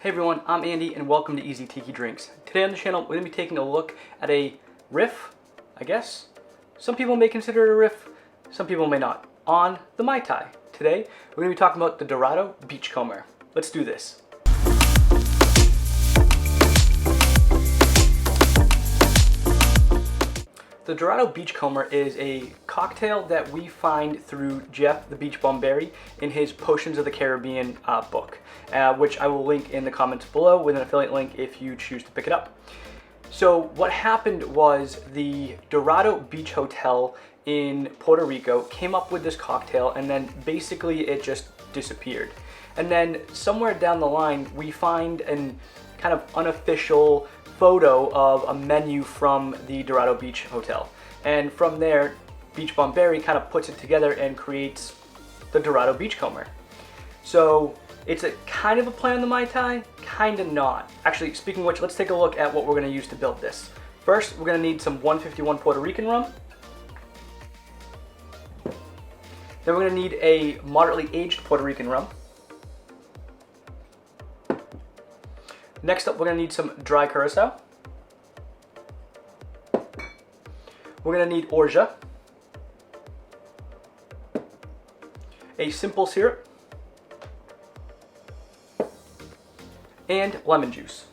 Hey everyone, I'm Andy and welcome to Easy Tiki Drinks. Today on the channel, we're going to be taking a look at a riff, I guess. Some people may consider it a riff, some people may not, on the Mai Tai. Today, we're going to be talking about the Dorado Beachcomber. Let's do this. The Dorado Beachcomber is a cocktail that we find through Jeff the Beachbum Berry in his Potions of the Caribbean book, which I will link in the comments below with an affiliate link if you choose to pick it up. So what happened was the Dorado Beach Hotel in Puerto Rico came up with this cocktail, and then basically it just disappeared. And then somewhere down the line we find an kind of unofficial photo of a menu from the Dorado Beach Hotel, and from there Beachbum Berry kind of puts it together and creates the Dorado Beachcomber. So it's a kind of a play on the Mai Tai, kind of not. Actually, speaking of which, let's take a look at what we're going to use to build this. First, we're going to need some 151 Puerto Rican rum. Then we're going to need a moderately aged Puerto Rican rum. Next up, we're going to need some dry Curacao. We're going to need Orgeat, a simple syrup, and lemon juice.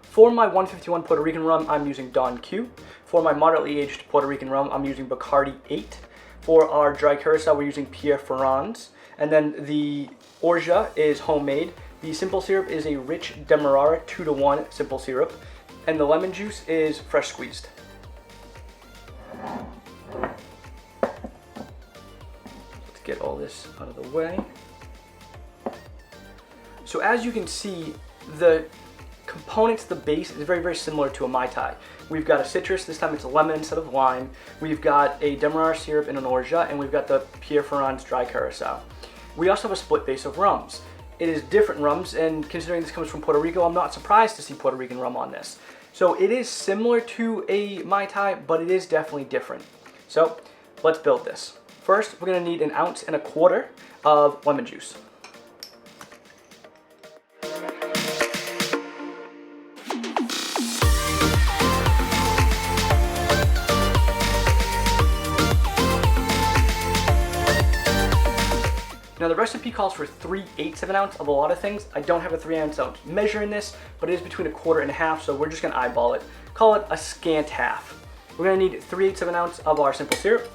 For my 151 Puerto Rican rum, I'm using Don Q. For my moderately aged Puerto Rican rum, I'm using Bacardi 8. For our dry Curacao, we're using Pierre Ferrand's. And then the Orgeat is homemade. The simple syrup is a rich Demerara 2-to-1 simple syrup. And the lemon juice is fresh squeezed. Let's get all this out of the way. So as you can see, the components, the base is very, very similar to a Mai Tai. We've got a citrus, this time it's a lemon instead of lime. We've got a Demerara syrup and an Orgeat, and we've got the Pierre Ferrand's dry Curacao. We also have a split base of rums. It is different rums, and considering this comes from Puerto Rico, I'm not surprised to see Puerto Rican rum on this. So it is similar to a Mai Tai, but it is definitely different. So let's build this. First, we're going to need 1.25 ounces of lemon juice. Now the recipe calls for 3/8 of an ounce of a lot of things. I don't have a 3/8 ounce measure in this, but it is between 1/4 and 1/2, so we're just gonna eyeball it. Call it a scant half. We're gonna need 3/8 of an ounce of our simple syrup.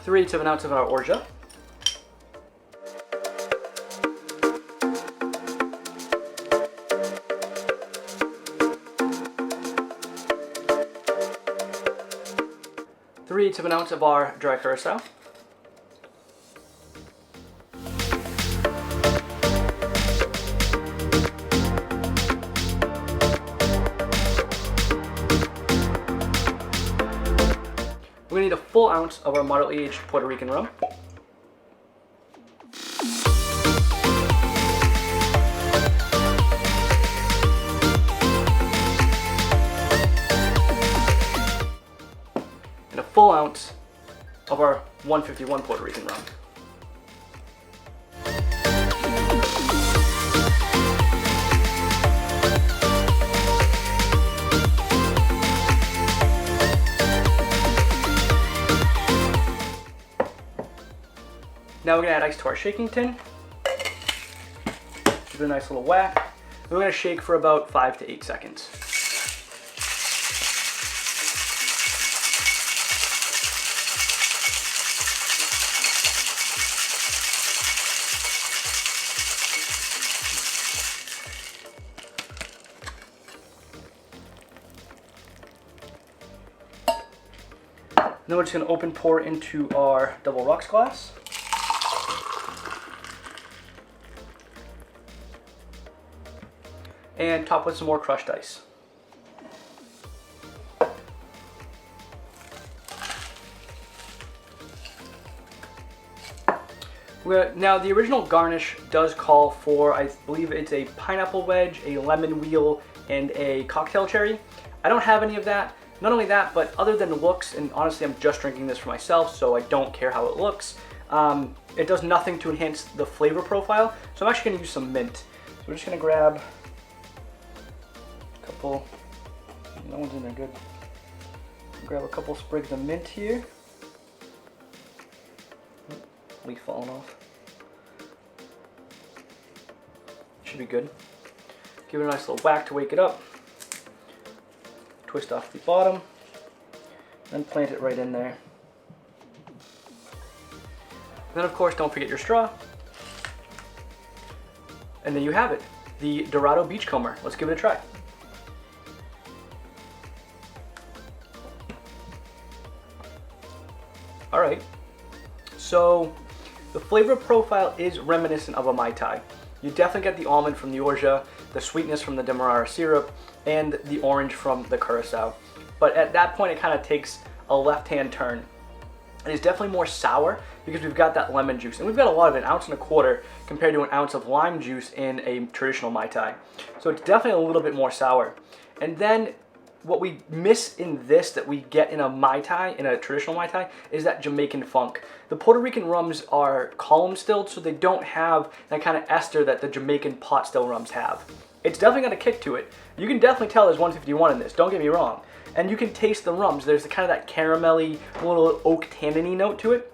Three-eighths of an ounce of our Orgeat. 3/8 of an ounce of our dry Curacao. We're going to need a full ounce of our moderately aged Puerto Rican rum. And a full ounce of our 151 Puerto Rican rum. Now we're going to add ice to our shaking tin. Give it a nice little whack. And we're going to shake for about 5 to 8 seconds. Then we're just going to open pour into our double rocks glass. And top with some more crushed ice. Now the original garnish does call for, I believe it's a pineapple wedge, a lemon wheel, and a cocktail cherry. I don't have any of that. Not only that, but other than looks, and honestly I'm just drinking this for myself, so I don't care how it looks, it does nothing to enhance the flavor profile, so I'm actually going to use some mint. So we're just going to grab a couple, no one's in there, good. Grab a couple sprigs of mint here. Leaf falling off. Should be good. Give it a nice little whack to wake it up. Twist off the bottom, then plant it right in there. Then of course don't forget your straw. And then you have it, the Dorado Beachcomber. Let's give it a try. Alright, so the flavor profile is reminiscent of a Mai Tai. You definitely get the almond from the Orgeat, the sweetness from the Dorado syrup, and the orange from the Curacao. But at that point it kind of takes a left-hand turn. It is definitely more sour because we've got that lemon juice. And we've got a lot of it, 1.25 ounces compared to an ounce of lime juice in a traditional Mai Tai. So it's definitely a little bit more sour. And then what we miss in this that we get in a Mai Tai, in a traditional Mai Tai, is that Jamaican funk. The Puerto Rican rums are column stilled, so they don't have that kind of ester that the Jamaican pot still rums have. It's definitely got a kick to it. You can definitely tell there's 151 in this, don't get me wrong. And you can taste the rums. There's kind of that caramelly, little oak tanniny note to it.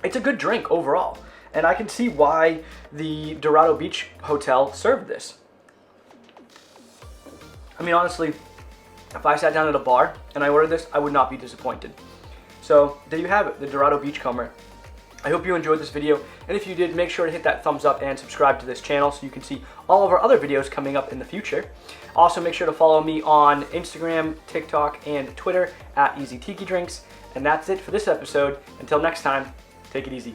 It's a good drink overall. And I can see why the Dorado Beach Hotel served this. I mean, honestly, if I sat down at a bar and I ordered this, I would not be disappointed. So there you have it, the Dorado Beachcomber. I hope you enjoyed this video, and if you did, make sure to hit that thumbs up and subscribe to this channel so you can see all of our other videos coming up in the future. Also, make sure to follow me on Instagram, TikTok, and Twitter at Tiki Drinks. And that's it for this episode. Until next time, take it easy.